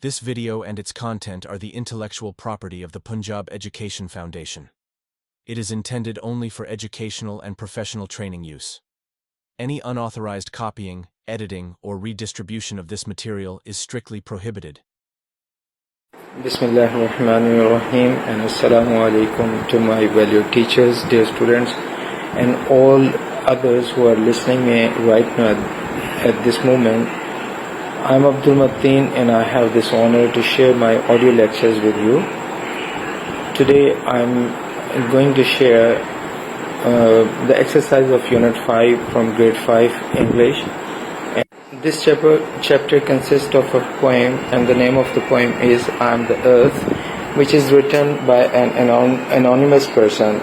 This video and its content are the intellectual property of the Punjab Education Foundation. It is intended only for educational and professional training use. Any unauthorized copying, editing, or redistribution of this material is strictly prohibited. Bismillahirrahmanirrahim and Assalamu alaikum to my valued teachers, dear students, and all others who are listening me right now at this moment. I'm Abdul Mateen and I have this honor to share my audio lectures with you. Today I'm going to share the exercise of Unit 5 from Grade 5 English. And this chapter consists of a poem, and the name of the poem is I Am the Earth, which is written by an anonymous person.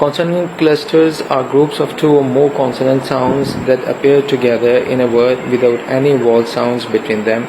Consonant clusters are groups of two or more consonant sounds that appear together in a word without any vowel sounds between them.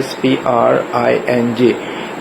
SPRING,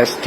ST,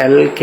LK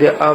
there are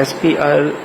SPR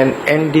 and ND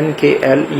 NKL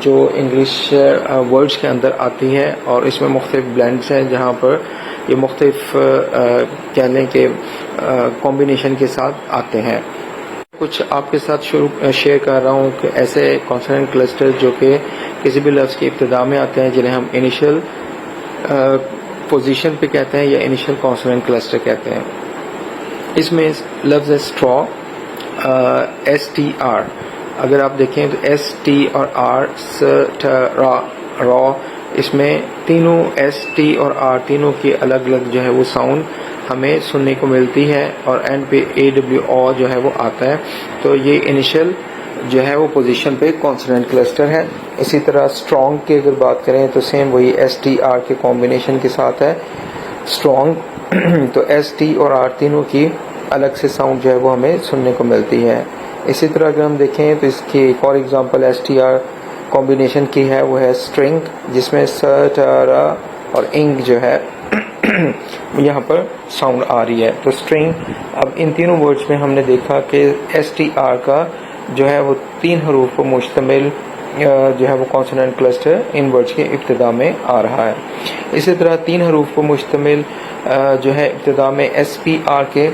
جو English words کے اندر آتی ہے، اور اس میں مختلف بلینڈز ہیں جہاں پر یہ مختلف کہہ لیں کہ کمبینیشن کے ساتھ آتے ہیں. کچھ آپ کے ساتھ شیئر کر رہا ہوں کہ ایسے کانسوننٹ کلسٹر جو کہ کسی بھی لفظ کی ابتدا میں آتے ہیں، جنہیں ہم انیشل پوزیشن پہ کہتے ہیں یا انیشل کانسوننٹ کلسٹر کہتے ہیں. اس میں لفظ ہے اسٹرا، STR. اگر آپ دیکھیں تو ST اور R را، اس میں تینوں ST اور R تینوں کی الگ الگ جو ہے وہ ساؤنڈ ہمیں سننے کو ملتی ہے، اور اینڈ پہ AWO جو ہے وہ آتا ہے. تو یہ انیشل جو ہے وہ پوزیشن پہ کانسوننٹ کلسٹر ہے. اسی طرح اسٹرانگ کی اگر بات کریں تو سیم وہی STR کے کمبینیشن کے ساتھ ہے اسٹرانگ. تو ST اور R تینوں کی الگ سے ساؤنڈ جو ہے وہ ہمیں سننے کو ملتی ہے. اسی طرح اگر ہم دیکھیں تو اس کی ایک اور ایگزامپل STR کمبینیشن کی ہے، وہ ہے اسٹرنگ، جس میں س ٹ ر اور انگ جو ہے یہاں پر ساؤنڈ آ رہی ہے. تو اسٹرنگ، اب ان تینوں ورڈز میں ہم نے دیکھا کہ STR کا جو ہے وہ 3 حروف پر مشتمل جو ہے وہ کانسوننٹ کلسٹر ان ورڈز کے ابتدا میں آ رہا ہے. اسی طرح 3 حروف پر مشتمل جو ہے ابتدا میں SPR کے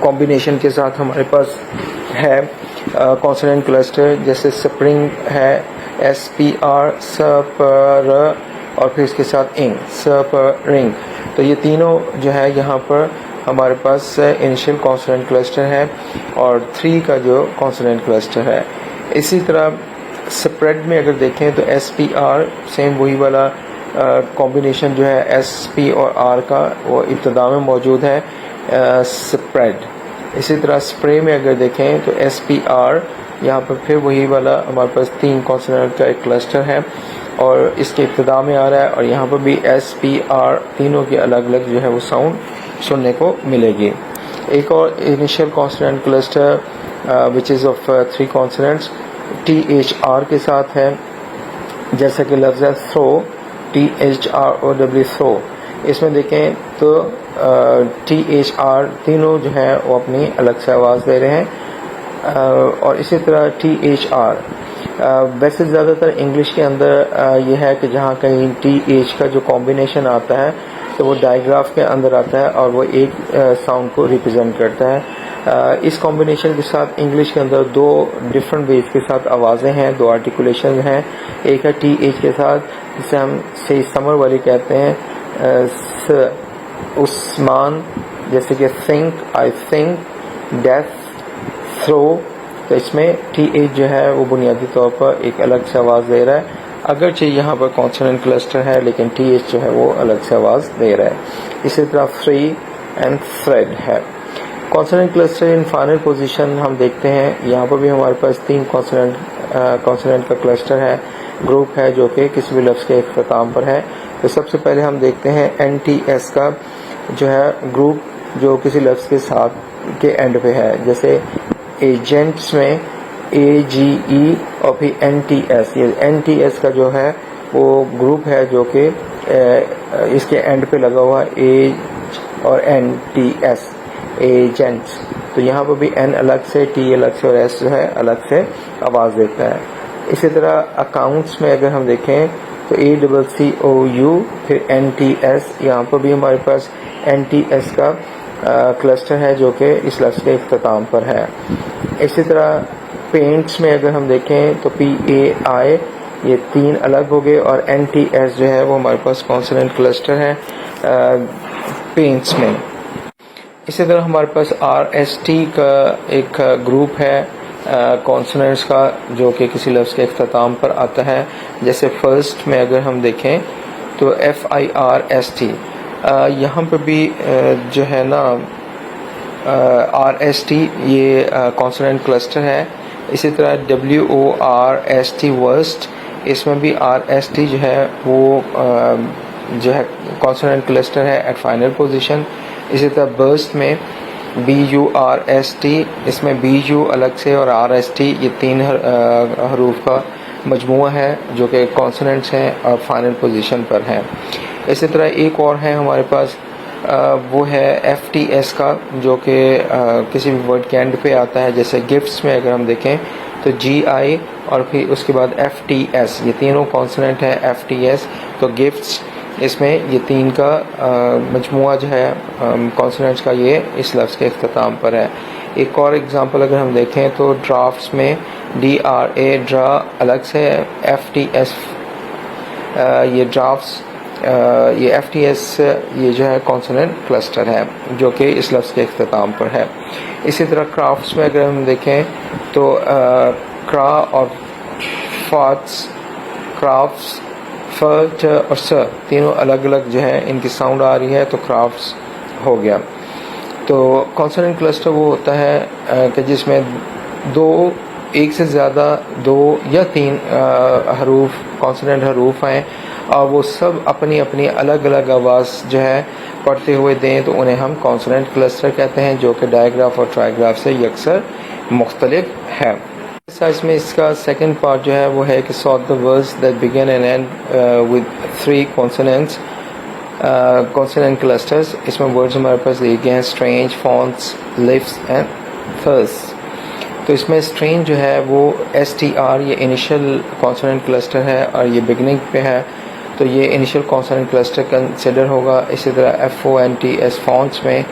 کمبینیشن کے ساتھ ہمارے پاس ہے کانسوننٹ کلسٹر، جیسے سپرنگ ہے SPR، سپر، اور پھر اس کے ساتھ انگ، سپرنگ. تو یہ تینوں جو ہے یہاں پر ہمارے پاس انیشل کانسوننٹ کلسٹر ہے، اور 3 کا جو کانسوننٹ کلسٹر ہے. اسی طرح سپریڈ میں اگر دیکھیں تو SPR سیم وہی والا کمبینیشن جو ہے SP اور R کا وہ ابتدا میں موجود ہے سپریڈ. اسی طرح اسپرے میں اگر دیکھیں تو SPR یہاں پر پھر وہی والا ہمارے پاس 3 کانسوننٹ کا ایک کلسٹر ہے، اور اس کے ابتدا میں آ رہا ہے، اور یہاں پر بھی SPR تینوں کے الگ الگ جو ہے وہ ساؤنڈ سننے کو ملے گی. ایک اور initial consonant cluster which is of 3 consonants THR کے ساتھ ہے، جیسا کہ لفظ ہے تھرو، THROW تھرو. اس میں دیکھیں تو THR تینوں جو ہیں وہ اپنی الگ سے آواز دے رہے ہیں، اور اسی طرح THR ویسے زیادہ تر انگلش کے اندر یہ ہے کہ جہاں کہیں TH کا جو کمبینیشن آتا ہے تو وہ ڈائیگراف کے اندر آتا ہے اور وہ ایک ساؤنڈ کو ریپرزینٹ کرتا ہے. اس کمبینیشن کے ساتھ انگلش کے اندر 2 ڈفرنٹ ویز کے ساتھ آوازیں ہیں، 2 آرٹیکولیشن ہیں. ایک ہے TH کے ساتھ جسے ہم صحیح سمر والی کہتے ہیں، عثمان، جیسے کہ think، I think، death، throw. تو اس میں TH جو ہے وہ بنیادی طور پر ایک الگ سے آواز دے رہا ہے، اگرچہ یہاں پر کانسوننٹ کلسٹر ہے لیکن TH جو ہے وہ الگ سے آواز دے رہا ہے. اسی طرح free and thread ہے. کانسوننٹ کلسٹر ان فائنل پوزیشن ہم دیکھتے ہیں، یہاں پر بھی ہمارے پاس 3 کانسوننٹ کا کلسٹر ہے، گروپ ہے جو کہ کسی بھی لفظ کے اختتام پر ہے. تو سب سے پہلے ہم دیکھتے ہیں NTS کا جو ہے گروپ جو کسی لفظ کے ساتھ کے اینڈ پہ ہے، جیسے ایجنٹس میں AGE اور پھر NTS. یہ NTS کا جو ہے وہ گروپ ہے جو کہ اس کے اینڈ پہ لگا ہوا ایج اور NTS ایجنٹس. تو یہاں پر بھی N الگ سے، T الگ سے، اور S جو ہے الگ سے آواز دیتا ہے. اسی طرح اکاؤنٹس میں اگر ہم دیکھیں تو ACCOU پھر NTS، یہاں پر بھی ہمارے پاس NTS کا کلسٹر ہے جو کہ اس لفظ کے اختتام پر ہے. اسی طرح پینٹس میں اگر ہم دیکھیں تو PAI، یہ 3 الگ ہو گئے، اور NTS جو ہے وہ ہمارے پاس کانسوننٹ کلسٹر ہے پینٹس میں. اسی طرح ہمارے پاس RST کا ایک گروپ ہے کانسوننٹس کا جو کہ کسی لفظ کے اختتام پر آتا ہے، جیسے فرسٹ میں اگر ہم دیکھیں تو FIRST. یہاں پر بھی جو ہے نا RST یہ کانسوننٹ کلسٹر ہے. اسی طرح WORST ورسٹ، اس میں بھی RST جو ہے وہ جو ہے کانسوننٹ کلسٹر ہے ایٹ فائنل پوزیشن. اسی طرح برسٹ میں BURST، اس میں BU الگ سے اور RST یہ 3 حروف کا مجموعہ ہے جو کہ کانسوننٹس ہیں اور فائنل پوزیشن پر ہیں. اسی طرح ایک اور ہے ہمارے پاس وہ ہے FTS کا جو کہ کسی بھی ورڈ کے اینڈ پہ آتا ہے، جیسے گفٹس میں اگر ہم دیکھیں تو GI اور پھر اس کے بعد ایف ٹی ایس، یہ تینوں کانسوننٹ ہے ایف ٹی ایس. تو گفٹس اس میں یہ تین کا مجموعہ جو ہے کانسوننٹس کا یہ اس لفظ کے اختتام پر ہے. ایک اور اگزامپل اگر ہم دیکھیں تو ڈرافٹس میں ڈی آر اے ڈرا الگ سے ہے، ایف ٹی ایس یہ ڈرافٹس یہ ایف ٹی ایس یہ جو ہے کانسوننٹ کلسٹر ہے جو کہ اس لفظ کے اختتام پر ہے. اسی طرح کرافٹس میں اگر ہم دیکھیں تو کرا اور فاتس، کرافٹس فرٹ اور س تینوں الگ الگ جو ہے ان کی ساؤنڈ آ رہی ہے تو کرافٹس ہو گیا. تو کانسوننٹ کلسٹر وہ ہوتا ہے کہ جس میں ایک سے زیادہ دو یا تین حروف کانسوننٹ حروف ہیں اور وہ سب اپنی اپنی الگ الگ آواز جو ہے پڑھتے ہوئے دیں تو انہیں ہم کانسوننٹ کلسٹر کہتے ہیں، جو کہ ڈائیگراف اور ٹرائیگراف سے یکسر مختلف ہے. اس میں اس کا سیکنڈ پارٹ جو ہے وہ ہے کہ sort the words that begin and end with three consonants consonant clusters. اس میں words ہمارے پاس دیے گئے ہیں strange, fonts, lifts and thus. تو اس میں strange جو ہے وہ STR یہ انیشل کانسوننٹ کلسٹر ہے اور یہ بگننگ پہ ہے تو یہ انیشل کانسوننٹ کلسٹر کنسیڈر ہوگا. اسی طرح FONTS فونٹس میں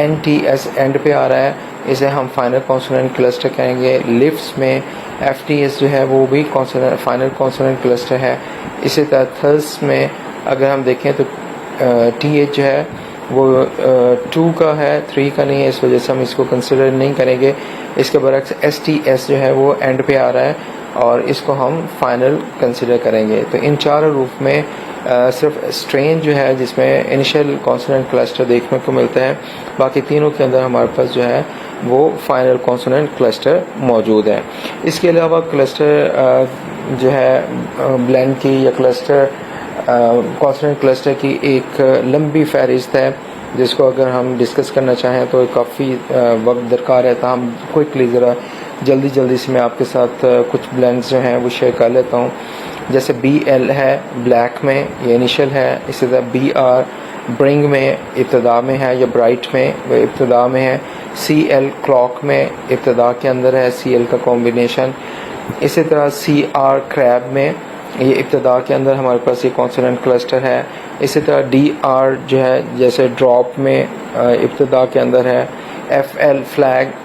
NTS اینڈ پہ آ رہا ہے، اسے ہم فائنل کانسوننٹ کلسٹر کہیں گے. لفٹس میں FTS جو ہے وہ بھی فائنل کانسوننٹ کلسٹر ہے. اسی طرح تھرس میں اگر ہم دیکھیں تو TH جو ہے وہ 2 کا ہے 3 کا نہیں ہے، اس وجہ سے ہم اس کو کنسیڈر نہیں کریں گے. اس کے برعکس STS جو ہے وہ اینڈ پہ آ رہا ہے اور اس کو ہم فائنل کنسیڈر کریں گے. تو ان چار حروف میں صرف اسٹرین جو ہے جس میں انیشل کانسوننٹ کلسٹر دیکھنے کو ملتا ہے، باقی تینوں کے اندر ہمارے پاس جو ہے وہ فائنل کانسوننٹ کلسٹر موجود ہے. اس کے علاوہ کلسٹر جو ہے بلینڈ کی یا کلسٹر کانسوننٹ کلسٹر کی ایک لمبی فہرست ہے جس کو اگر ہم ڈسکس کرنا چاہیں تو کافی وقت درکار ہے. ہم کوئکلی ذرا جلدی سے میں آپ کے ساتھ کچھ بلینڈز جو ہیں وہ شیئر کر لیتا ہوں. جیسے BL ہے بلیک میں یہ انیشل ہے. اسی طرح BR برنگ میں ابتدا میں ہے یا برائٹ میں وہ ابتدا میں ہے. CL کلاک میں ابتدا کے اندر ہے CL کا کمبینیشن. اسی طرح CR کریب میں یہ ابتدا کے اندر ہمارے پاس یہ کانسوننٹ کلسٹر ہے. اسی طرح DR جو ہے جیسے ڈراپ میں ابتدا کے اندر ہے. FL فلیگ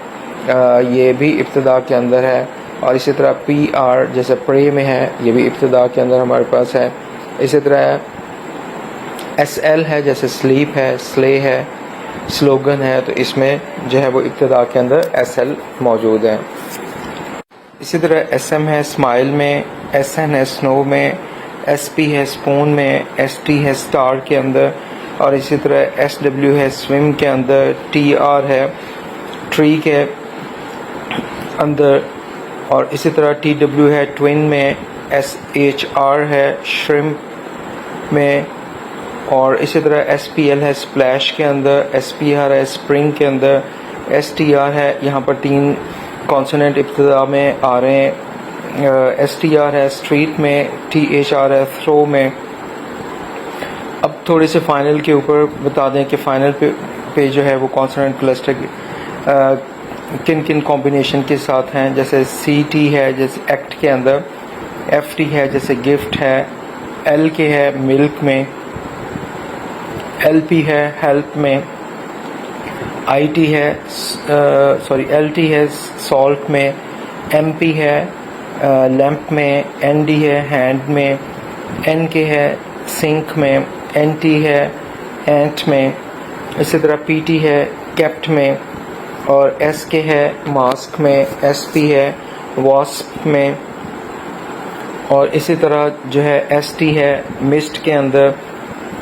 یہ بھی ابتدا کے اندر ہے. اور اسی طرح PR جیسے پرے میں ہے یہ بھی ابتدا کے اندر ہمارے پاس ہے. اسی طرح SL ہے جیسے سلیپ ہے، سلے ہے، سلوگن ہے تو اس میں جو ہے وہ ابتدا کے اندر SL موجود ہے. اسی طرح SM ہے اسمائل میں، SN ہے سنو میں، SP ہے اسپون میں، ST ہے اسٹار کے اندر اور اسی طرح SW ہے سویم کے اندر، TR ہے ٹری کے اندر اور اسی طرح TW ہے ٹوین میں، SHR ہے شرمپ میں اور اسی طرح SPL ہے سپلیش کے اندر، SPR ہے اسپرنگ کے اندر، STR ہے یہاں پر 3 کانسوننٹ ابتدا میں آ رہے ہیں. STR ہے اسٹریٹ میں، THR ہے تھرو میں. اب تھوڑے سے فائنل کے اوپر بتا دیں کہ فائنل پہ جو ہے وہ کانسوننٹ کلسٹر کن کن کمبینیشن کے ساتھ ہیں. جیسے CT ہے جیسے ایکٹ کے اندر، FT ہے جیسے گفٹ ہے، LK ہے ملک میں، LP ہے ہیلپ میں، IT ہے LT ہے سالٹ میں، MP ہے لیمپ میں، ND ہے ہینڈ میں، NK ہے سنک میں، NT ہے اینٹ میں. اسی طرح PT ہے کیپٹ میں اور SK ہے ماسک میں، SP ہے واسپ میں اور اسی طرح جو ہے ST ہے مسٹ کے اندر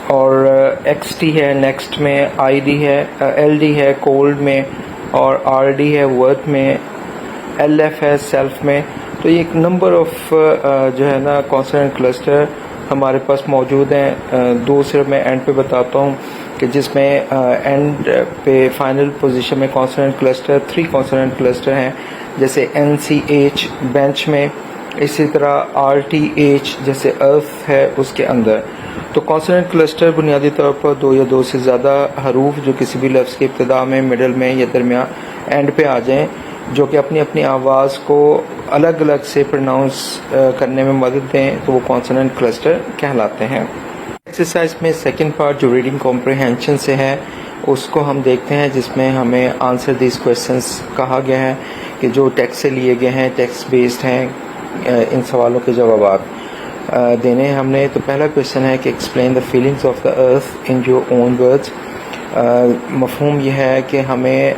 اور XT ہے نیکسٹ میں، ID ہے LD ہے کولڈ میں اور RD ہے ورتھ میں، LF ہے سیلف میں. تو یہ ایک نمبر آف جو ہے نا کانسوننٹ کلسٹر ہمارے پاس موجود ہیں. 2 صرف میں اینڈ پہ بتاتا ہوں کہ جس میں اینڈ پہ فائنل پوزیشن میں کانسوننٹ کلسٹر 3 کانسوننٹ کلسٹر ہیں جیسے NCH بینچ میں، اسی طرح RTH جیسے ارتھ ہے اس کے اندر. تو کانسوننٹ کلسٹر بنیادی طور پر 2 یا 2 سے زیادہ حروف جو کسی بھی لفظ کے ابتدا میں، مڈل میں یا درمیان اینڈ پہ آ جائیں جو کہ اپنی اپنی آواز کو الگ الگ سے پروناؤنس کرنے میں مدد دیں تو وہ کانسوننٹ کلسٹر کہلاتے ہیں. ایکسرسائز میں سیکنڈ پارٹ جو ریڈنگ کمپریہنشن سے ہے اس کو ہم دیکھتے ہیں، جس میں ہمیں آنسر دیز کویشچنس کہا گیا ہے کہ جو ٹیکسٹ سے لیے گئے ہیں، ٹیکسٹ بیسڈ ہیں. ان سوالوں کے جوابات دینے ہم نے. تو پہلا کویشچن ہے کہ explain the feelings of the earth in your own words. مفہوم یہ ہے کہ ہمیں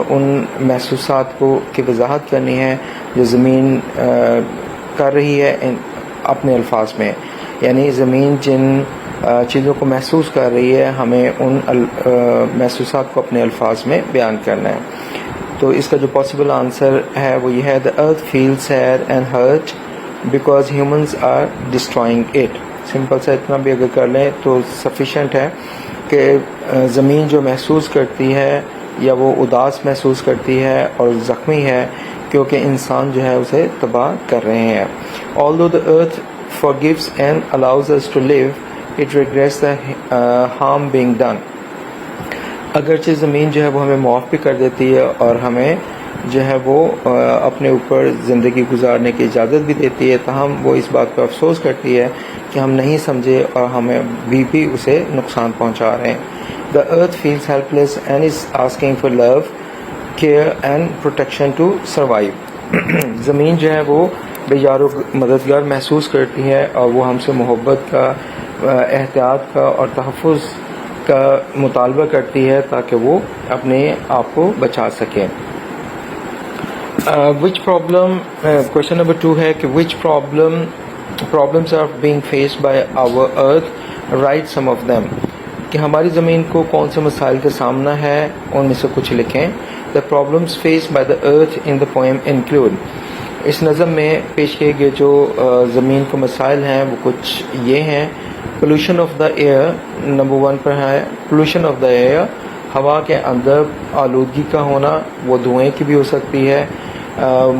ان محسوسات کی وضاحت کرنی ہے جو زمین کر رہی ہے اپنے الفاظ میں. یعنی زمین جن چیزوں کو محسوس کر رہی ہے ہمیں ان محسوسات کو اپنے الفاظ میں بیان کرنا ہے. تو اس کا جو پاسبل آنسر ہے وہ یہ ہے: the earth feels sad and hurt because humans are destroying it. Simple سا اتنا بھی اگر کر لیں تو سفیشینٹ ہے کہ زمین جو محسوس کرتی ہے یا وہ اداس محسوس کرتی ہے اور زخمی ہے کیونکہ انسان جو ہے اسے تباہ کر رہے ہیں. although the earth forgives and allows us to live, it regrets the harm being done. اگرچہ زمین جو ہے وہ ہمیں معاف بھی کر دیتی ہے اور ہمیں جو ہے وہ اپنے اوپر زندگی گزارنے کی اجازت بھی دیتی ہے، تاہم وہ اس بات پہ افسوس کرتی ہے کہ ہم نہیں سمجھے اور ہمیں بھی اسے نقصان پہنچا رہے ہیں. The earth feels helpless and is asking for love, care and protection to survive. زمین جو ہے وہ بے یار و مددگار محسوس کرتی ہے اور وہ ہم سے محبت کا، احتیاط کا اور تحفظ کا مطالبہ کرتی ہے تاکہ وہ اپنے آپ کو بچا سکے. وچ پرابلم، کویشچن نمبر 2 ہے کہ which problems are being faced by our earth, write some of them. کہ ہماری زمین کو کون سے مسائل کا سامنا ہے ان میں سے کچھ لکھیں. The problems faced by the earth in the poem include. اس نظم میں پیش کیے گئے جو زمین کے مسائل ہیں وہ کچھ یہ ہیں: pollution of the air, number 1 پر ہے پولوشن آف دا ایئر، ہوا کے اندر آلودگی کا ہونا. وہ دھوئیں کی بھی ہو سکتی ہے،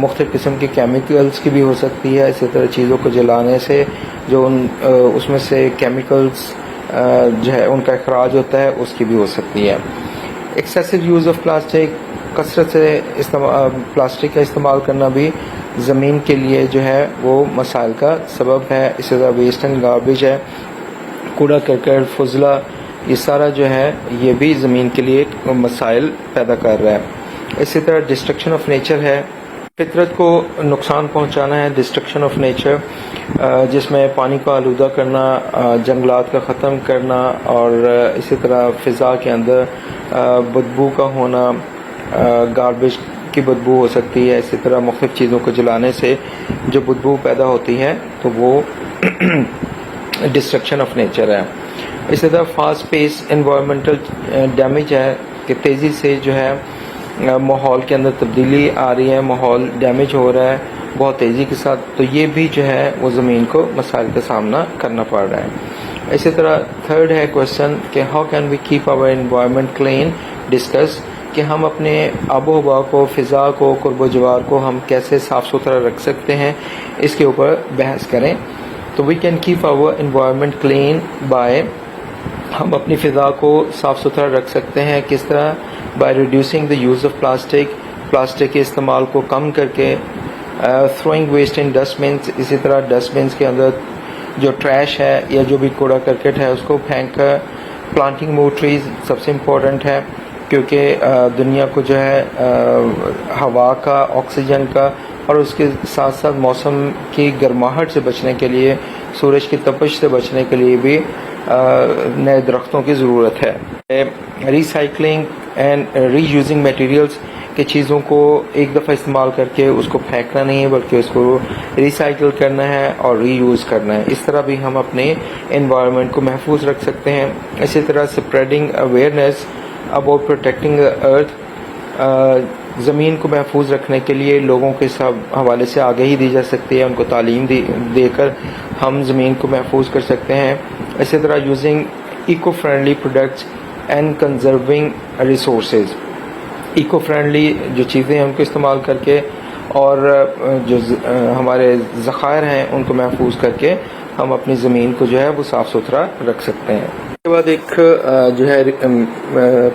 مختلف قسم کے کیمیکلز کی بھی ہو سکتی ہے. اسی طرح چیزوں کو جلانے سے جو اس میں سے کیمیکلز جو ہے ان کا اخراج ہوتا ہے اس کی بھی ہو سکتی ہے. ایکسیسو یوز آف پلاسٹک، کثرت سے پلاسٹک کا استعمال کرنا بھی زمین کے لیے جو ہے وہ مسائل کا سبب ہے. اسی طرح ویسٹ اینڈ گاربیج ہے، کوڑا کرکٹ، فضلہ، یہ سارا جو ہے یہ بھی زمین کے لیے مسائل پیدا کر رہا ہے. اسی طرح ڈسٹرکشن آف نیچر ہے، فطرت کو نقصان پہنچانا ہے. ڈسٹرکشن آف نیچر جس میں پانی کو آلودہ کرنا، جنگلات کا ختم کرنا اور اسی طرح فضا کے اندر بدبو کا ہونا، گاربیج کی بدبو ہو سکتی ہے. اسی طرح مختلف چیزوں کو جلانے سے جو بدبو پیدا ہوتی ہے تو وہ ڈسٹرکشن آف نیچر ہے. اسی طرح فاسٹ پیس انوائرمنٹل ڈیمیج ہے کہ تیزی سے جو ہے ماحول کے اندر تبدیلی آ رہی ہے، ماحول ڈیمیج ہو رہا ہے بہت تیزی کے ساتھ. تو یہ بھی جو ہے وہ زمین کو مسائل کا سامنا کرنا پڑ رہا ہے. اسی طرح 3rd ہے کویشچن کہ how can we keep our environment clean. Discuss کہ ہم اپنے آب و ہوا کو، فضا کو، قرب و جوار کو ہم کیسے صاف ستھرا رکھ سکتے ہیں، اس کے اوپر بحث کریں. تو we can keep our environment clean by, ہم اپنی فضا کو صاف ستھرا رکھ سکتے ہیں کس طرح؟ By reducing the use of plastic کے استعمال کو کم کر کے، تھروئنگ ویسٹ ان ڈسٹ بنس. اسی طرح ڈسٹ بنس کے اندر جو ٹریش ہے یا جو بھی کوڑا کرکٹ ہے اس کو پھینک کر. پلانٹنگ مور ٹریز سب سے امپورٹنٹ ہے کیونکہ دنیا کو جو ہے ہوا کا، آکسیجن کا اور اس کے ساتھ ساتھ موسم کی گرماہٹ سے بچنے کے لیے، سورج کی تپش سے بچنے کے لیے بھی نئے درختوں کی ضرورت ہے. Recycling and reusing materials کہ چیزوں کو ایک دفعہ استعمال کر کے اس کو پھینکنا نہیں ہے بلکہ اس کو ریسائکل کرنا ہے اور ری یوز کرنا ہے. اس طرح بھی ہم اپنے انوائرمنٹ کو محفوظ رکھ سکتے ہیں. اسی طرح spreading awareness about protecting the earth, زمین کو محفوظ رکھنے کے لیے لوگوں کے سب حوالے سے آگاہی دی جا سکتی ہے، ان کو تعلیم دے کر ہم زمین کو محفوظ کر سکتے ہیں. اسی طرح using eco friendly products and conserving resources, eco friendly جو چیزیں ہیں ان کو استعمال کر کے اور جو ہمارے ذخائر ہیں ان کو محفوظ کر کے ہم اپنی زمین کو جو ہے وہ صاف ستھرا رکھ سکتے ہیں. کے بعد ایک جو ہے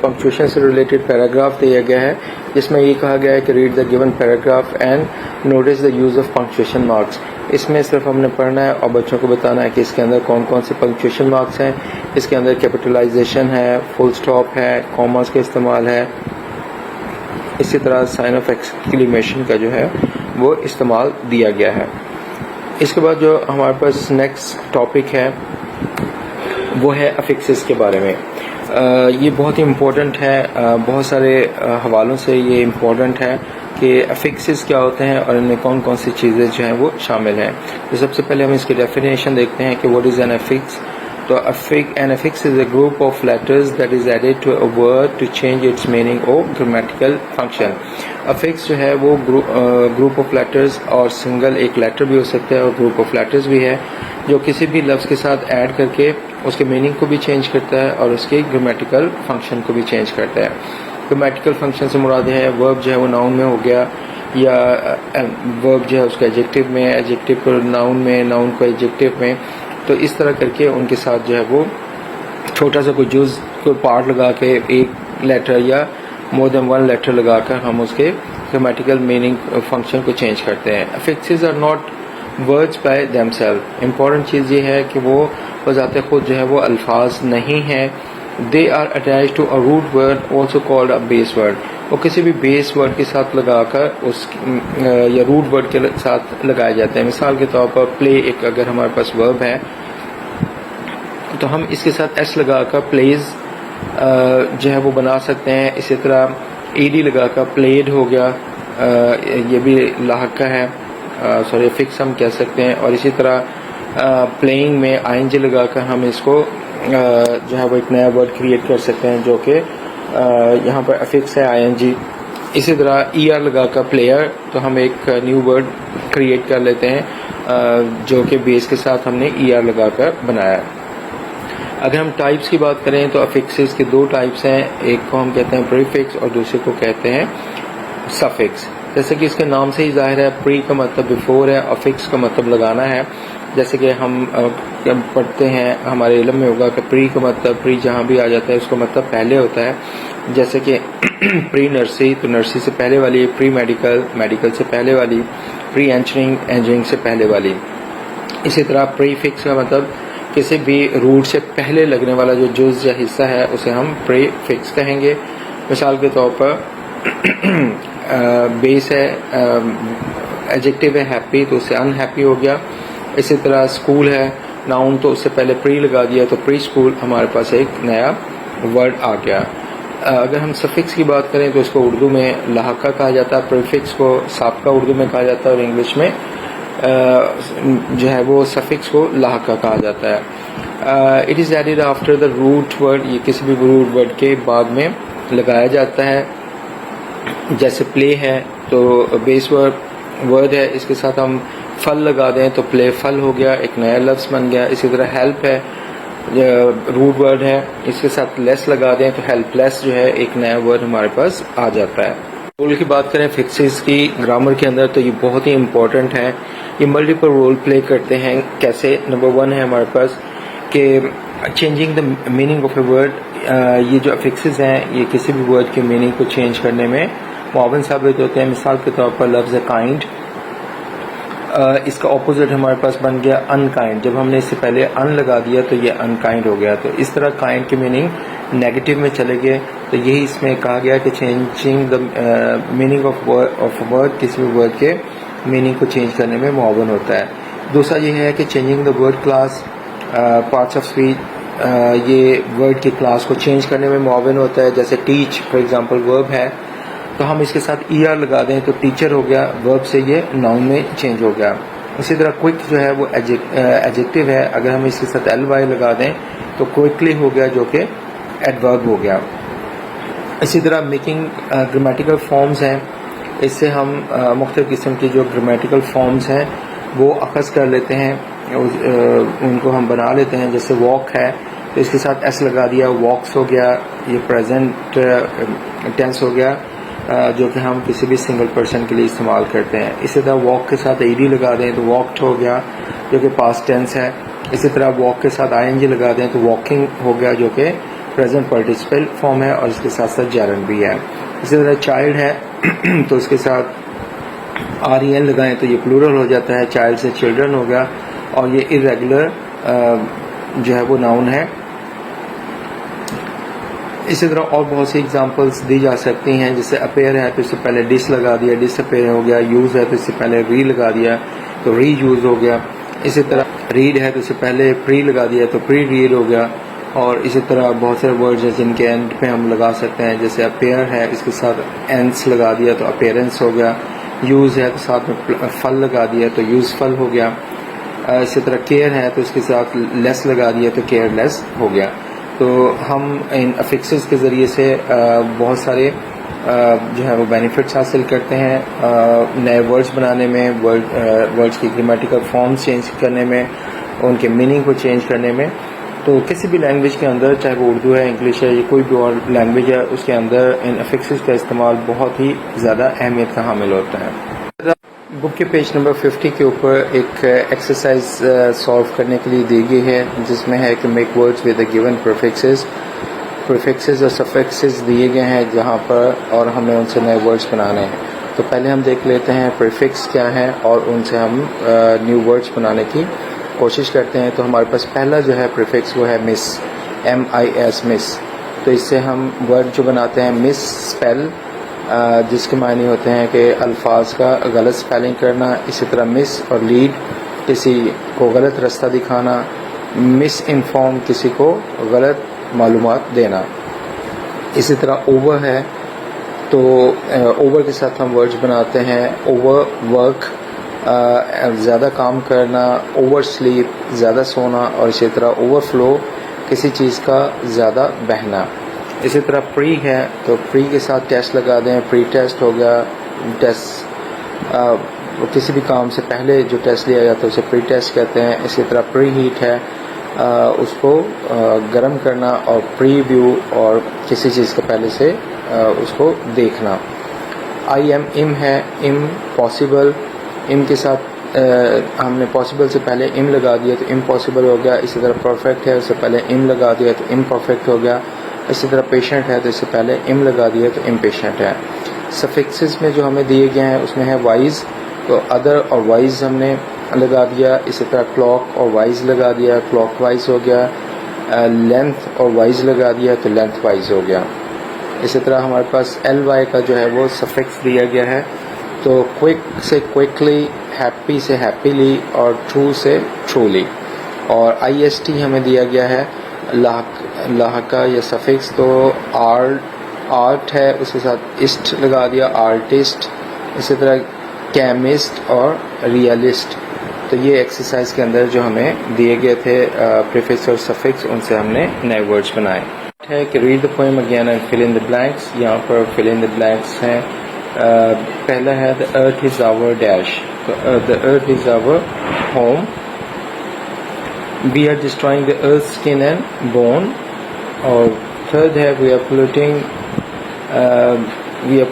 پنکچویشن سے ریلیٹڈ پیراگراف دیا گیا ہے جس میں یہ کہا گیا ہے کہ read the given paragraph and notice the use of punctuation marks. اس میں صرف ہم نے پڑھنا ہے اور بچوں کو بتانا ہے کہ اس کے اندر کون کون سے پنکچویشن مارکس ہیں. اس کے اندر کیپٹلائزیشن ہے, فل سٹاپ ہے, کاماز کا استعمال ہے, اسی طرح سائن آف ایکسکلیمیشن کا جو ہے وہ استعمال دیا گیا ہے. اس کے بعد جو ہمارے پاس نیکسٹ ٹاپک ہے وہ ہے افکسز کے بارے میں. یہ بہت ہی امپورٹنٹ ہے, بہت سارے حوالوں سے یہ امپورٹنٹ ہے کہ افکسز کیا ہوتے ہیں اور ان میں کون کون سی چیزیں جو ہیں وہ شامل ہیں. تو سب سے پہلے ہم اس کی ڈیفینیشن دیکھتے ہیں کہ واٹ از این افکس. تو an affix is a group of letters that is added to a word to change its meaning or grammatical function. affix جو ہے وہ group of letters اور single ایک letter بھی ہو سکتا ہے اور group of letters بھی ہے جو کسی بھی لفظ کے ساتھ ایڈ کر کے اس کے میننگ کو بھی چینج کرتا ہے اور اس کے گرامیٹیکل فنکشن کو بھی چینج کرتا ہے. گرامیٹیکل فنکشن سے مراد ہے ورب جو ہے وہ ناؤن میں ہو گیا, یا ورب جو ہے اس کا ایڈجیکٹو میں, ایڈجیکٹو کو ناؤن میں, ناؤن کو ایڈجیکٹو میں. تو اس طرح کر کے ان کے ساتھ جو ہے وہ چھوٹا سا کوئی جز کوئی پارٹ لگا کے ایک لیٹر یا مور دین ون لیٹر لگا کر ہم اس کے گرامیٹیکل میننگ فنکشن کو چینج کرتے ہیں. Affixes are not words by themselves. Important چیز یہ ہے کہ وہ بذات خود جو ہے وہ الفاظ نہیں ہیں. They are attached to a root word also called a base word. وہ کسی بھی بیس ورڈ کے ساتھ لگا کر اس یا روٹ ورڈ کے ساتھ لگائے جاتے ہیں. مثال کے طور پر پلے ایک اگر ہمارے پاس ورب ہے تو ہم اس کے ساتھ ایس لگا کر پلیز جو ہے وہ بنا سکتے ہیں. اسی طرح ای ڈی لگا کر پلیڈ ہو گیا, یہ بھی لاحق کا ہے, سوری فکس ہم کہہ سکتے ہیں. اور اسی طرح پلینگ میں آئی این جی لگا کر ہم اس کو جو ہے وہ ایک نیا ورڈ کریٹ کر سکتے ہیں جو کہ یہاں پر افکس ہے آئی این جی. اسی طرح ای آر لگا کر پلیئر تو ہم ایک نیو ورڈ کریٹ کر لیتے ہیں جو کہ بیس کے ساتھ ہم نے ای آر لگا کر بنایا. اگر ہم ٹائپس کی بات کریں تو افکسز کے دو ٹائپس ہیں, ایک کو ہم کہتے ہیں پریفکس اور دوسرے کو کہتے ہیں سفکس. جیسے کہ اس کے نام سے ہی ظاہر ہے, پری کا مطلب بیفور ہے, افکس کا مطلب لگانا ہے. جیسے کہ ہم پڑھتے ہیں ہمارے علم میں ہوگا کہ پری کا مطلب, پری جہاں بھی آ جاتا ہے اس کا مطلب پہلے ہوتا ہے. جیسے کہ پری نرسری تو نرسری سے پہلے والی, پری میڈیکل میڈیکل سے پہلے والی, پری اینجرنگ اینجرنگ سے پہلے والی. اسی طرح پری فکس کا مطلب کسی بھی روٹ سے پہلے لگنے والا جو جز یا حصہ ہے اسے ہم پری فکس کہیں گے. مثال کے طور پر بیس ہے, ایڈجیکٹو ہے ہیپی تو اس سے ان ہیپی ہو گیا. اسی طرح اسکول ہے ناؤن تو اس سے پہلے پری لگا دیا تو پری اسکول ہمارے پاس ایک نیا ورڈ آ گیا. اگر ہم سفکس کی بات کریں تو اس کو اردو میں لاحقہ کہا جاتا ہے, پریفکس کو سابقہ اردو میں کہا جاتا ہے اور انگلش میں جو ہے وہ سفکس کو لاحقہ کہا جاتا ہے. It is added after the root word, یہ کسی بھی روٹ ورڈ کے بعد میں لگایا جاتا ہے. جیسے پلے ہے تو بیس ورڈ ہے, اس کے ساتھ ہم فل لگا دیں تو پلے فل ہو گیا, ایک نیا لفظ بن گیا. اسی طرح ہیلپ ہے روٹ ورڈ ہے, اس کے ساتھ لیس لگا دیں تو ہیلپ لیس جو ہے ایک نیا ورڈ ہمارے پاس آ جاتا ہے. رول کی بات کریں فکسز کی گرامر کے اندر تو یہ بہت ہی امپورٹنٹ ہے. یہ ملٹیپل رول پلے کرتے ہیں. کیسے؟ نمبر 1 ہے ہمارے پاس کہ changing the meaning of a word. یہ جو افکسز ہیں یہ کسی بھی ورڈ کی میننگ کو چینج کرنے میں معاون ثابت ہوتے ہیں. مثال کے طور پر لفظ کائنڈ, اس کا اپوزٹ ہمارے پاس بن گیا ان کائنڈ. جب ہم نے اس سے پہلے ان لگا دیا تو یہ ان کائنڈ ہو گیا. تو اس طرح کائنڈ کی میننگ نیگیٹو میں چلے گئے. تو یہی اس میں کہا گیا کہ changing the meaning of word کسی بھی ورڈ کے میننگ کو چینج کرنے میں معاون ہوتا ہے. دوسرا یہ ہے کہ changing the word class parts of speech, یہ ورڈ کی کلاس کو چینج کرنے میں معاون ہوتا ہے. جیسے ٹیچ فار ایگزامپل ورب ہے تو ہم اس کے ساتھ ای آر لگا دیں تو ٹیچر ہو گیا, ورب سے یہ ناؤن میں چینج ہو گیا. اسی طرح کوئک جو ہے وہ ایڈجیکٹو ہے, اگر ہم اس کے ساتھ ایل وائی لگا دیں تو کوئکلی ہو گیا جو کہ ایڈورب ہو گیا. اسی طرح میکنگ گرامیٹیکل فارمز ہیں, اس سے ہم مختلف قسم کی جو گرامیٹیکل فارمز ہیں وہ اخذ کر لیتے ہیں, ان کو ہم بنا لیتے ہیں. جیسے واک ہے تو اس کے ساتھ ایس لگا دیا, واکس ہو گیا, یہ پریزنٹ ٹینس ہو گیا جو کہ ہم کسی بھی سنگل پرسن کے لیے استعمال کرتے ہیں. اسی طرح واک کے ساتھ ای ڈی لگا دیں تو واکڈ ہو گیا جو کہ پاسٹ ٹینس ہے. اسی طرح walk کے ساتھ ing لگا دیں تو walking ہو گیا جو کہ present participle form ہے اور اس کے ساتھ ساتھ gerund بھی ہے. اسی طرح child ہے تو اس کے ساتھ REN لگائیں تو یہ plural ہو جاتا ہے, child سے children ہو گیا اور یہ irregular جو ہے وہ noun ہے. اسی طرح اور بہت سی ایگزامپلس دی جا سکتی ہیں, جیسے اپیئر ہے تو اس سے پہلے ڈس لگا دیا, ڈس اپیئر ہو گیا. یوز ہے تو اس سے پہلے ری لگا دیا تو ری یوز ہو گیا. اسی طرح ریڈ ہے تو اس سے پہلے پری لگا دیا تو پری ریڈ ہو گیا. اور اسی طرح بہت سارے ورڈز ہیں جن کے اینڈ پہ ہم لگا سکتے ہیں, جیسے اپیئر ہے اس کے ساتھ اینس لگا دیا تو اپیئرنس ہو گیا. یوز ہے تو ساتھ میں فل لگا دیا تو یوزفل ہو گیا. اسی طرح کیئر ہے تو اس کے ساتھ لیس لگا دیا تو کیئر لیس ہو گیا. تو ہم ان افکسز کے ذریعے سے بہت سارے جو ہے وہ بینیفٹس حاصل کرتے ہیں, نئے ورڈز بنانے میں, ورڈز کی گرامیٹیکل فارمز چینج کرنے میں, ان کے میننگ کو چینج کرنے میں. تو کسی بھی لینگویج کے اندر, چاہے وہ اردو ہے, انگلش ہے یا کوئی بھی اور لینگویج ہے, اس کے اندر ان افکسز کا استعمال بہت ہی زیادہ اہمیت کا حامل ہوتا ہے. بک کے پیج نمبر 50 کے اوپر ایک ایکسرسائز سالو کرنے کے لیے دی گئی ہے, جس میں ہے کہ make words with the given prefixes اور سفکسز دیے گئے ہیں جہاں پر, اور ہمیں ان سے نئے ورڈز بنانے ہیں. تو پہلے ہم دیکھ لیتے ہیں پریفکس کیا ہے اور ان سے ہم نیو ورڈز بنانے کی کوشش کرتے ہیں. تو ہمارے پاس پہلا جو ہے پریفکس وہ ہے مس, MIS مس. تو اس سے ہم ورڈ جو بناتے ہیں مس اسپیل, جس کے معنی ہوتے ہیں کہ الفاظ کا غلط سپیلنگ کرنا. اسی طرح مس اور لیڈ, کسی کو غلط راستہ دکھانا. مس انفارم, کسی کو غلط معلومات دینا. اسی طرح اوور ہے تو اوور کے ساتھ ہم ورڈز بناتے ہیں اوور ورک, زیادہ کام کرنا. اوور سلیپ, زیادہ سونا. اور اسی طرح اوور فلو, کسی چیز کا زیادہ بہنا. اسی طرح پری ہے تو پری کے ساتھ ٹیسٹ لگا دیں, پری ٹیسٹ ہو گیا. ٹیسٹ کسی بھی کام سے پہلے جو ٹیسٹ لیا جاتا ہے اسے پری ٹیسٹ کہتے ہیں. اسی طرح پری ہیٹ ہے, اس کو گرم کرنا. اور پری ویو, اور کسی چیز کے پہلے سے اس کو دیکھنا. ام ہے, ام پاسبل, ام کے ساتھ ہم نے پاسبل سے پہلے ام لگا دیا تو امپاسبل ہو گیا. اسی طرح پرفیکٹ ہے, اس سے پہلے ام لگا دیا تو امپرفیکٹ ہو گیا. اسی طرح پیشنٹ ہے تو اس سے پہلے ام لگا دیا تو امپیشنٹ ہے. سفکسز میں جو ہمیں دیے گئے ہیں اس میں ہے وائز, تو ادر اور وائز ہم نے لگا دیا. اسی طرح کلاک اور وائز لگا دیا, کلاک وائز ہو گیا. لینتھ اور وائز لگا دیا تو لینتھ وائز ہو گیا. اسی طرح ہمارے پاس LY کا جو ہے وہ سفکس دیا گیا ہے, تو کوئک سے کوئکلی, ہیپی سے ہیپیلی, اور ٹرو سے ٹرولی. اور IST ہمیں دیا گیا ہے لاحقہ یا سفکس, تو آرٹ ہے اس کے ساتھ اسٹ لگا دیا, آرٹسٹ. اسی طرح کیمسٹ اور ریئلسٹ. تو یہ ایکسرسائز کے اندر جو ہمیں دیے گئے تھے پریفکس اور سفکس, ان سے ہم نے نئے ورڈز بنائے. ہے کہ read the poem again and fill in the blanks. یہاں پر فل ان دا بلینکس ہیں. پہلا ہے the earth is our dash, the earth is our home. We are destroying the earth's skin and bone. اور third ہے we are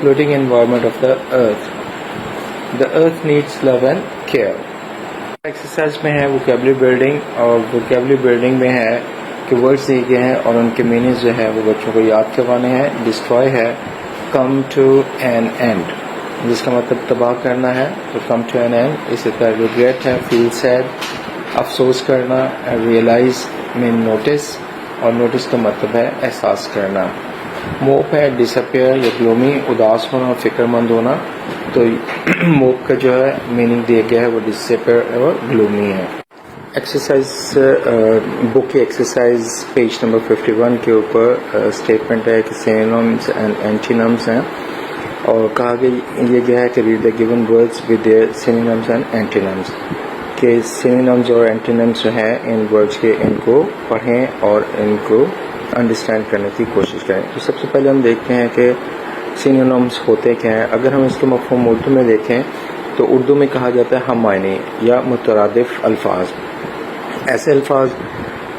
polluting environment of the earth. The earth needs love and care. Exercise میں ہے vocabulary building, اور vocabulary building میں ہے کہ words دیے گئے ہیں اور ان کے میننگز جو ہے وہ بچوں کو یاد کروانے ہیں. destroy ہے come to an end, جس کا مطلب تباہ کرنا ہے, تو come to an end. اسی طرح regret ہے feel sad, افسوس کرنا. ریئلائز میں نوٹس, اور نوٹس کا مطلب ہے احساس کرنا. موپ ہے ڈس اپیئر یا گلومی, اداس ہونا اور فکر مند ہونا. تو موپ کا جو ہے میننگ دیا گیا ہے وہ ڈس اپیئر اور گلومی ہے. ایکسرسائز بک کی ایکسرسائز پیج نمبر 51 کے اوپر اسٹیٹمنٹ ہے کہ سینونمز اینڈ اینٹینمز ہیں, اور کہا گیا ہے کہ read the given words with their synonyms and antonyms, کہ سینونمز اور اینٹینمز جو ہیں ان ورڈز کے, ان کو پڑھیں اور ان کو انڈرسٹینڈ کرنے کی کوشش کریں. تو سب سے پہلے ہم دیکھتے ہیں کہ سینونمز ہوتے کیا ہیں. اگر ہم اس کے مفہوم اردو میں دیکھیں تو اردو میں کہا جاتا ہے ہم معنی یا مترادف الفاظ. ایسے الفاظ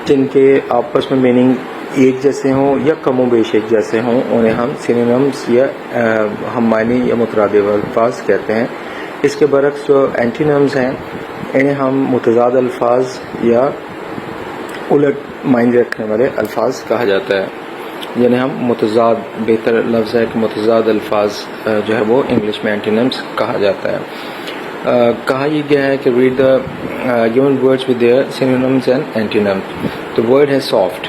جن کے آپس میں میننگ ایک جیسے ہوں یا کم و بیش ایک جیسے ہوں, انہیں ہم سینونمز یا ہم معنی یا مترادف الفاظ کہتے ہیں. اس کے برعکس جو اینٹینمز ہیں انہیں ہم متضاد الفاظ یا الٹ معنی رکھنے والے الفاظ کہا جاتا ہے. یعنی ہم متضاد، بہتر لفظ ہے کہ متضاد الفاظ جو ہے وہ انگلش میں اینٹینمس کہا جاتا ہے. کہا یہ گیا ہے کہ read the given words with their synonyms and antonyms. The word ہے soft.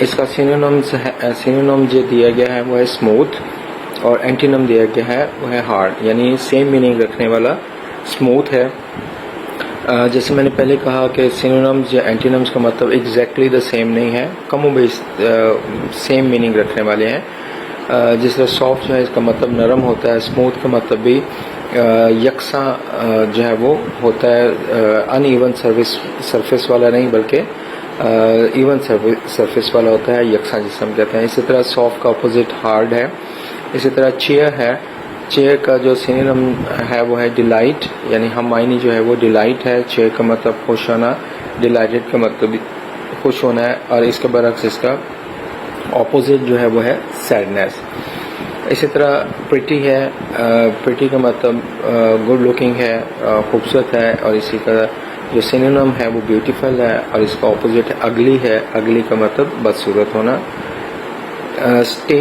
اس کا سینونم جو دیا گیا ہے وہ ہے اسموتھ، اور اینٹینم دیا گیا ہے وہ ہے ہارڈ. یعنی سیم میننگ رکھنے والا اسموتھ ہے. جیسے میں نے پہلے کہا کہ سینونمز یا اینٹینمز کا مطلب ایگزیکٹلی دا سیم نہیں ہے، کم و بیش سیم میننگ رکھنے والے ہیں. جس طرح سافٹ جو ہے اس کا مطلب نرم ہوتا ہے، اسموتھ کا مطلب بھی یکساں جو ہے وہ ہوتا ہے، ان ایون سرفیس والا نہیں بلکہ ایون سرفیس والا ہوتا ہے، یکساں جسم کہتے ہیں. اسی طرح سافٹ کا اپوزٹ ہارڈ ہے. اسی طرح چیئر ہے، چیئر کا جو سینونم ہے وہ ہے ڈیلائٹ، یعنی ہم معنی جو ہے وہ ڈیلائٹ ہے. چیئر کا مطلب خوش ہونا، ڈیلائٹڈ کا مطلب خوش ہونا ہے، اور اس کے برعکس اس کا اپوزٹ جو ہے وہ ہے سیڈنس. اسی طرح پریٹی ہے، پریٹی کا مطلب گڈ لکنگ ہے، خوبصورت ہے، اور اسی کا جو سینونم ہے وہ بیوٹیفل ہے، اور اس کا اپوزٹ اگلی ہے. اگلی کا مطلب بدصورت ہونا. اسٹے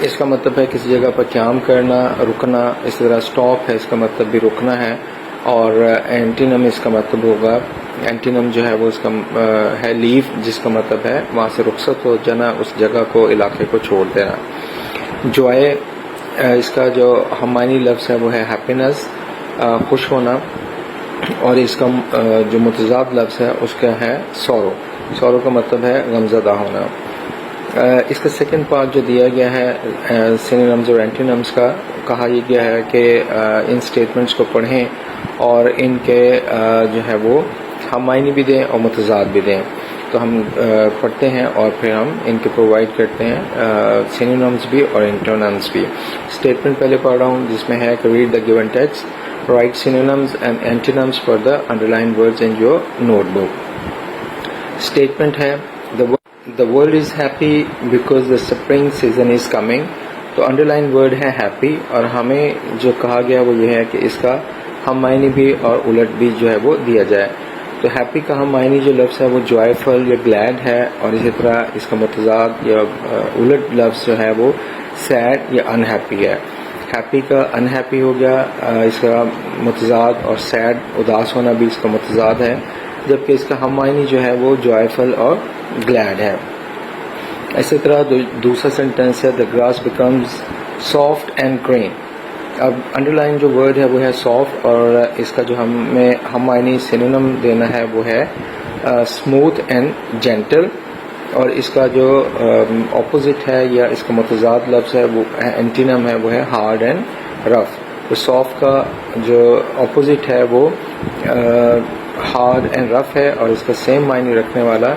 اس کا مطلب ہے کسی جگہ پر قیام کرنا، رکنا. اس طرح اسٹاپ ہے، اس کا مطلب بھی رکنا ہے. اور اینٹینم اس کا مطلب ہوگا، اینٹینم جو ہے وہ اس کا ہے لیو، جس کا مطلب ہے وہاں سے رخصت ہو جانا، اس جگہ کو، علاقے کو چھوڑ دینا. جوائے اس کا جو ہم معنی لفظ ہے وہ ہے ہیپینس، خوش ہونا. اور اس کا جو متضاد لفظ ہے اس کا ہے سورو. سورو کا مطلب ہے غمزدہ ہونا. اس کا سیکنڈ پارٹ جو دیا گیا ہے سینونمز اور اینٹینمز کا، کہا یہ گیا ہے کہ ان سٹیٹمنٹس کو پڑھیں اور ان کے جو ہے وہ ہم معنی بھی دیں اور متضاد بھی دیں. تو ہم پڑھتے ہیں اور پھر ہم ان کے پرووائڈ کرتے ہیں سینونمز بھی اور اینٹونمز بھی. اسٹیٹمنٹ پہلے پڑھ رہا ہوں جس میں ہے کہ read the given text, write synonyms and antonyms for the underline words in your notebook. Statement ہے The world is happy because the spring season is coming. تو انڈر لائن ورڈ ہے happy, اور ہمیں جو کہا گیا وہ یہ ہے کہ اس کا ہم معنی بھی اور الٹ بھی جو ہے وہ دیا جائے. تو ہیپی کا ہم معنی جو لفظ ہے وہ جوائفل یا گلیڈ ہے، اور اسی طرح اس کا متضاد یا الٹ لفظ جو ہے وہ سیڈ یا انہیپی ہے. ہیپی کا انہیپی ہو گیا اس کا متضاد، اور سیڈ اداس ہونا بھی اس کا متضاد ہے، جبکہ اس کا ہم معنی جو ہے وہ جوائفل اور گلیڈ ہے. اسی طرح دوسرا سینٹینس ہے the grass becomes soft and green. اب انڈر لائن جو ورڈ ہے وہ ہے سافٹ، اور اس کا جو ہم معنی سینونم دینا ہے وہ ہے اسموتھ اینڈ جینٹل. اور اس کا جو اپوزٹ ہے یا اس کا متضاد لفظ ہے وہ اینٹینم ہے وہ ہے ہارڈ اینڈ رف. تو سافٹ کا جو اپوزٹ ہے وہ ہارڈ اینڈ رف ہے، اور اس کا سیم معنی رکھنے والا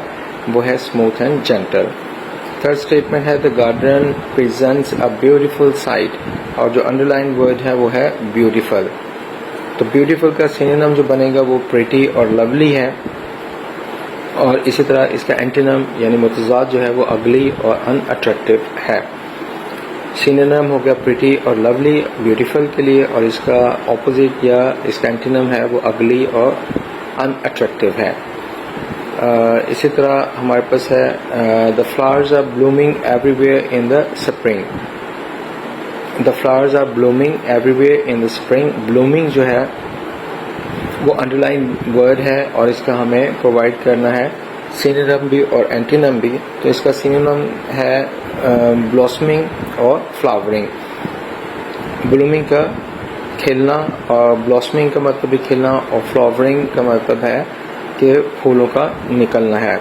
وہ ہے smooth and gentle. Third statement ہے the garden presents a beautiful sight, اور جو انڈر لائن ورڈ ہے وہ ہے بیوٹیفل. تو بیوٹیفل کا سینونم جو بنے گا وہ پریٹی اور لولی ہے، اور اسی طرح اس کا اینٹینم یعنی متضاد جو ہے وہ اگلی اور ان اٹریکٹیو ہے. سینونم ہو گیا پریٹی اور لولی بیوٹیفل کے لیے، اور اس کا اپوزٹ یا اس کا اینٹینم ہے وہ اگلی اور ان اٹریکٹیو ہے. اسی طرح ہمارے پاس ہے the flowers are blooming everywhere in the spring. The flowers are blooming everywhere in the spring. Blooming جو ہے وہ انڈر لائن ورڈ ہے، اور اس کا ہمیں پرووائڈ کرنا ہے سینونم بھی اور اینٹینم بھی. تو اس کا سینونم ہے بلاسمنگ اور فلاورنگ. بلومنگ کا کھلنا، اور بلاسمنگ کا مطلب بھی کھلنا، اور فلاورنگ کا مطلب ہے کہ پھولوں کا نکلنا ہے.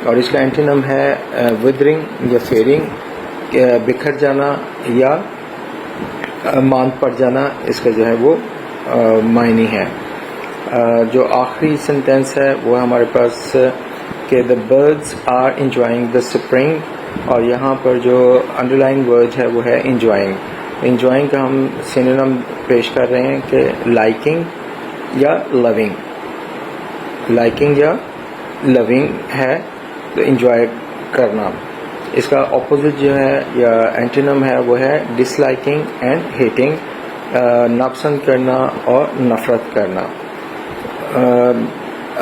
اور اس کا اینٹینم ہے ودرنگ یا فیڈنگ، بکھر جانا یا ماند پڑ جانا، اس کا جو ہے وہ معنی ہے. جو آخری سینٹینس ہے وہ ہمارے پاس کہ the birds are enjoying the spring, اور یہاں پر جو انڈر لائن ورڈ ہے وہ ہے انجوائنگ. انجوائنگ کا ہم سینونم پیش کر رہے ہیں کہ لائکنگ یا لونگ. لائکنگ یا لونگ ہے تو انجوائے کرنا. اس کا اپوزٹ جو ہے یا اینٹینم ہے وہ ہے ڈس لائکنگ اینڈ ہیٹنگ، ناپسند کرنا اور نفرت کرنا.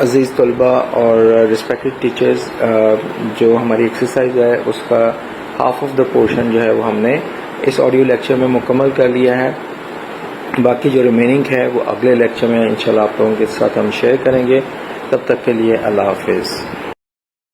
عزیز طلبہ اور رسپیکٹڈ ٹیچرز، جو ہماری ایکسرسائز ہے اس کا ہاف آف دا پورشن جو ہے وہ ہم نے اس آڈیو لیکچر میں مکمل کر لیا ہے. باقی جو ریمیننگ ہے وہ اگلے لیکچر میں انشاءاللہ آپ لوگوں کے ساتھ ہم شیئر کریں گے. تب تک کے لیے اللہ حافظ.